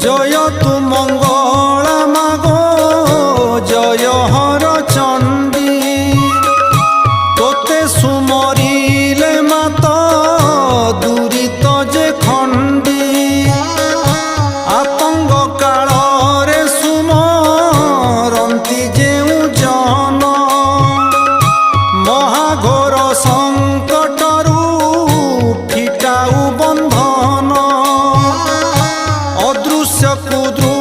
জয় তু মঙ্গলা মাগো জয় হর চণ্ডী তোতে সুমরিলে মাত দুরিত যে খণ্ডী আতঙ্গ কাଳରେ সুমরন্তি যেউ জন মহাঘোর সংকটরু ফিটাউ বন্ধন অদৃশ্য কুদ্রু